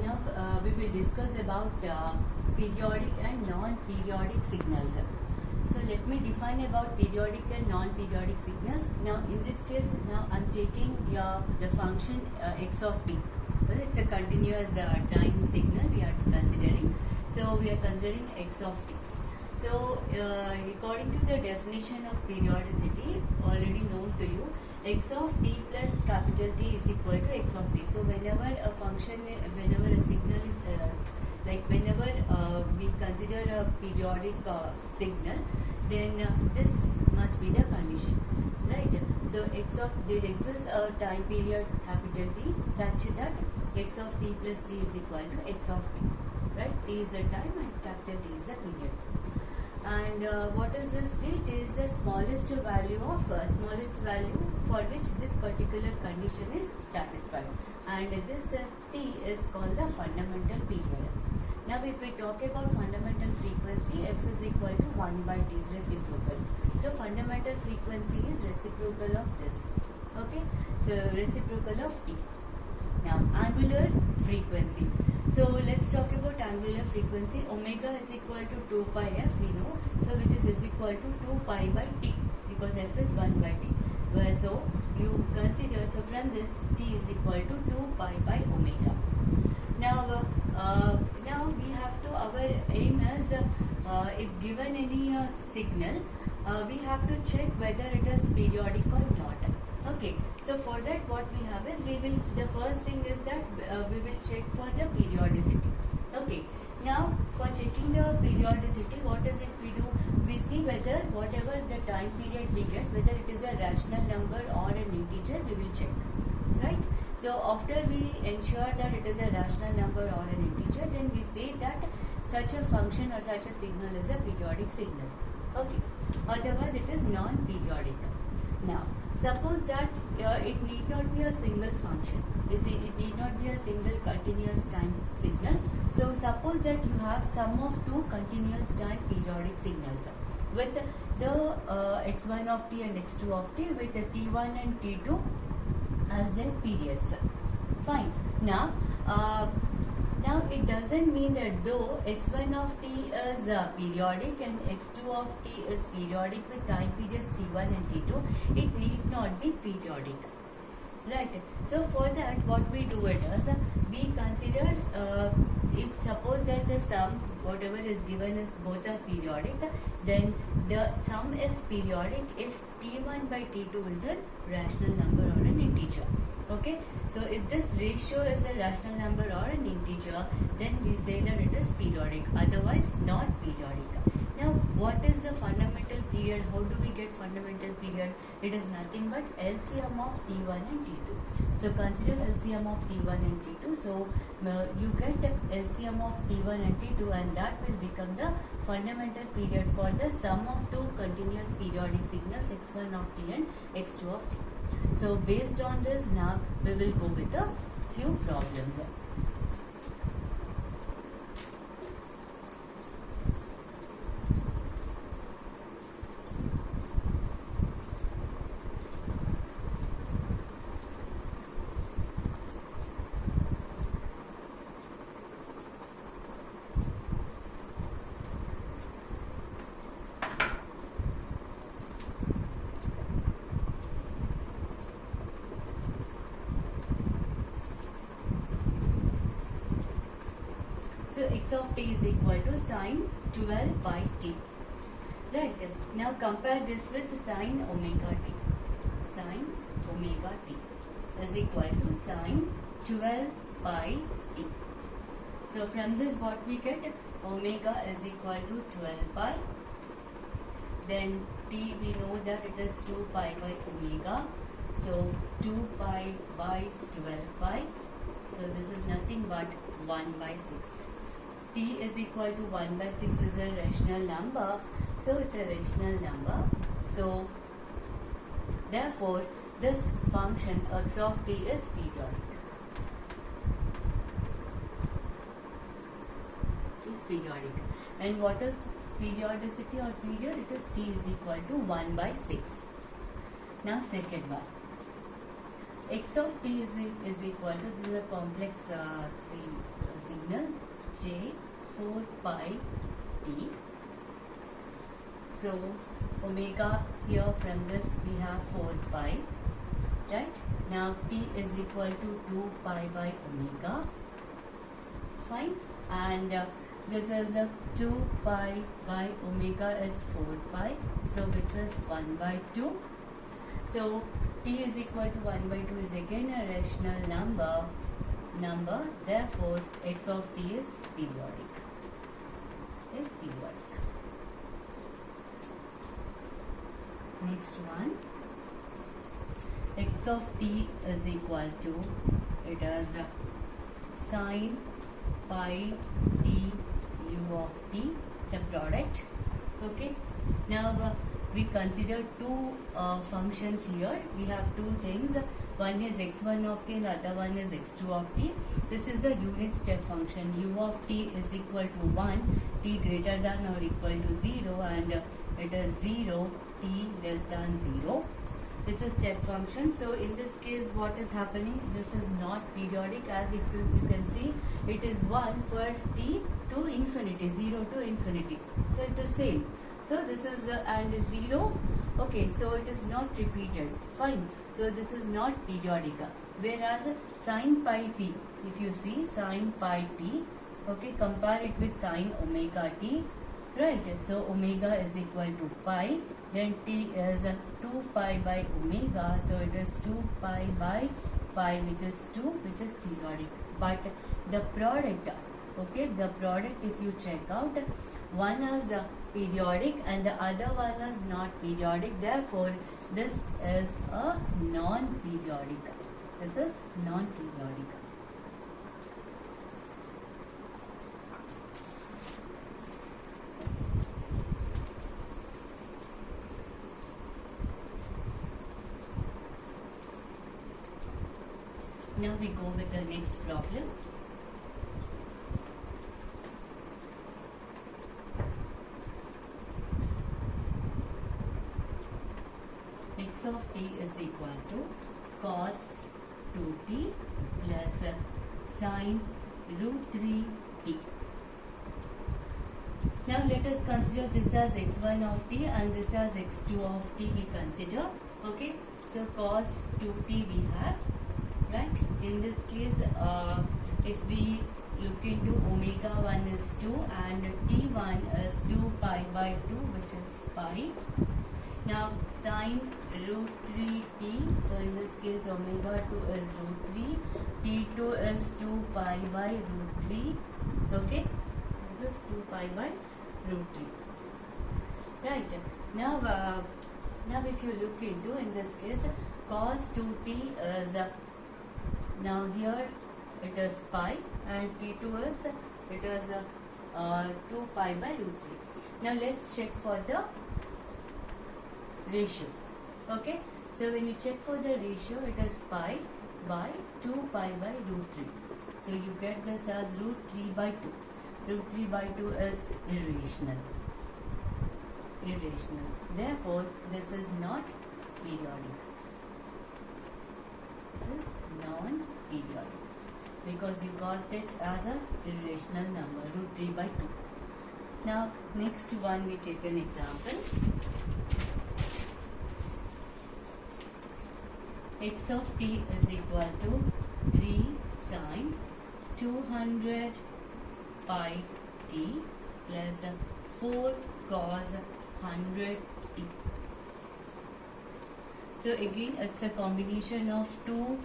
now we will discuss about periodic and non-periodic signals. So let me define about periodic and non-periodic signals. Now in this case, now I'm taking the function x of t. Well, it's a continuous time signal we are considering. So we are considering x of t. So according to the definition of periodicity already known to you, x of t plus capital T is equal to x of t. So whenever a function, whenever a signal is whenever we consider a periodic signal, then this must be the condition, right? So there exists a time period capital T such that x of t plus t is equal to x of t, right? T is the time and capital T is the period. And what is this t? It is the smallest value for which this particular condition is satisfied, and this t is called the fundamental period. Now if we talk about fundamental frequency, f is equal to 1 by t, reciprocal. So fundamental frequency is reciprocal of this, okay? So reciprocal of t. Now angular frequency. So let's talk about angular frequency. Omega is equal to 2 pi f, we know. So which is equal to 2 pi by t, because f is 1 by t. Well, so you consider, so from this t is equal to 2 pi by omega. Now, now we have to, our aim is if given any signal, we have to check whether it is periodic or not. Okay, so for that what we have is, the first thing is that we will check for the periodicity. Okay, now for checking the periodicity, what is it we do? We see whether whatever the time period we get, whether it is a rational number or an integer, we will check, right? So after we ensure that it is a rational number or an integer, then we say that such a function or such a signal is a periodic signal. Okay, otherwise it is non-periodic. Now suppose that it need not be a single function. You see, it need not be a single continuous time signal. So suppose that you have sum of two continuous time periodic signals with the x1 of t and x2 of t, with the t1 and t2 as their periods. Fine. Now it doesn't mean that though x1 of t is periodic and x2 of t is periodic with time periods t1 and t2, it need not be periodic, right? So for that what we do it is, we consider if suppose that the sum whatever is given is both are periodic, then the sum is periodic if t1 by t2 is a rational number or an integer. Okay, so if this ratio is a rational number or an integer, then we say that it is periodic, otherwise not periodic. Now what is the fundamental period? How do we get fundamental period? It is nothing but LCM of t1 and t2. So consider LCM of t1 and t2. So you get LCM of t1 and t2, and that will become the fundamental period for the sum of two continuous periodic signals, x1 of t and x2 of t. So based on this, now we will go with a few problems. So x of t is equal to sine 12 by t. Right. Now compare this with sine omega t. Sine omega t is equal to sine 12 by t. So from this what we get? Omega is equal to 12 pi. Then t, we know that it is 2 pi by omega. So 2 pi by 12 pi. So this is nothing but 1 by 6. T is equal to 1 by 6 is a rational number. So it's a rational number. So therefore this function x of t is periodic. Is periodic. And what is periodicity or period? It is t is equal to 1 by 6. Now second one. X of t is equal to, this is a complex signal j 4 pi t. So omega here from this we have 4 pi, right? Now t is equal to 2 pi by omega, fine, and this is 2 pi by omega is 4 pi, so which is 1 by 2. So t is equal to 1 by 2 is again a rational number, therefore x of t is periodic. Next one, x of t is equal to, it is sine pi t u of t, it's a product. Okay, now we consider two functions here. We have two things, one is x1 of t and the other one is x2 of t. This is the unit step function. U of t is equal to 1, t greater than or equal to 0, and it is 0, t less than 0. This is step function. So in this case what is happening, this is not periodic, as you can see it is 1 for t to infinity, 0 to infinity, so it's the same. So this is and 0, okay, so it is not repeated, fine, so this is not periodic. Whereas sine pi t, if you see sine pi t, okay, compare it with sine omega t, right? So omega is equal to pi, then t is 2 pi by omega, so it is 2 pi by pi, which is 2, which is periodic. But the product, okay, the product, if you check out, one is periodic and the other one is not periodic, therefore this is a non-periodic. This is non-periodic. Now we go with the next problem. X of t is equal to cos 2t plus sine root 3t. Now let us consider this as x1 of t and this as x2 of t we consider. Okay, so cos 2t we have, right? In this case, if we look into omega 1 is 2 and t1 is 2 pi by 2, which is pi. Now sine root 3t, so in this case omega 2 is root 3, t2 is 2 pi by root 3, okay, this is 2 pi by root 3, right? Now, now if you look into, in this case, cos 2t is, now here it is pi and t2 is, it is 2 pi by root 3. Now let's check for the ratio. Okay, so when you check for the ratio, it is pi by 2 pi by root 3. So you get this as root 3 by 2. Root 3 by 2 is irrational. Therefore, this is not periodic. This is non-periodic because you got it as an irrational number, root 3 by 2. Now, next one we take an example. X of t is equal to 3 sine 200 pi t plus 4 cos 100 t. So again, it's a combination of two,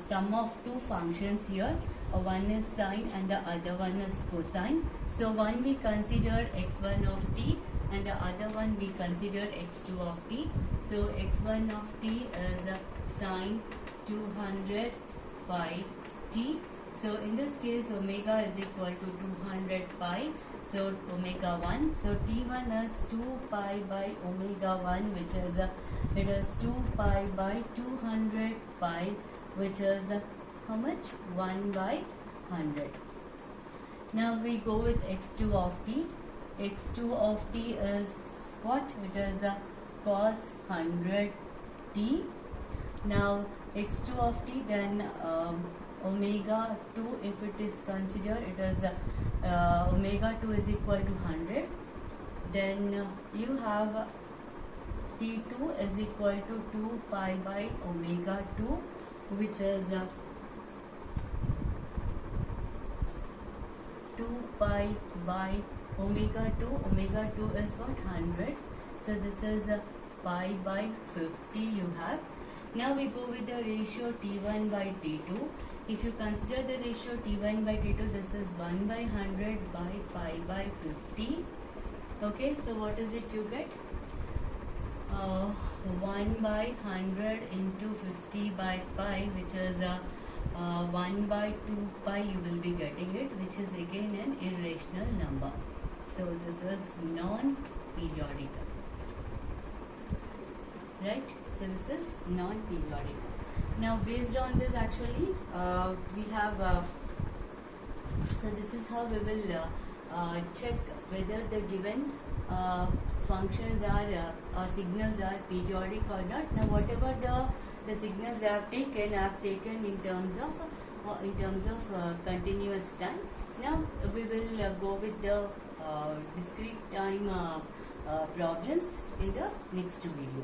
sum of two functions here. One is sine and the other one is cosine. So one we consider x1 of t and the other one we consider x2 of t. So x1 of t is sine 200 pi t. So in this case omega is equal to 200 pi. So omega 1. So t1 is 2 pi by omega 1, which is it is 2 pi by 200 pi, which is how much? 1 by 100. Now we go with x2 of t. x2 of t is what? It is cos 100 t. Now x2 of t, then omega 2, if it is considered, it is omega 2 is equal to 100. Then you have T2 is equal to 2 pi by omega 2, which is 2 pi by omega 2. Omega 2 is what? 100. So this is pi by 50 you have. Now we go with the ratio T1 by T2. If you consider the ratio T1 by T2, this is 1 by 100 by pi by 50. Okay, so what is it you get? 1 by 100 into 50 by pi, which is 1 by 2 pi, you will be getting it, which is again an irrational number. So this is non-periodic. Right? So this is non-periodic. Now based on this, actually we have so this is how we will check whether the given functions are or signals are periodic or not. Now whatever the signals I have taken in terms of continuous time. Now we will go with the discrete time problems in the next video.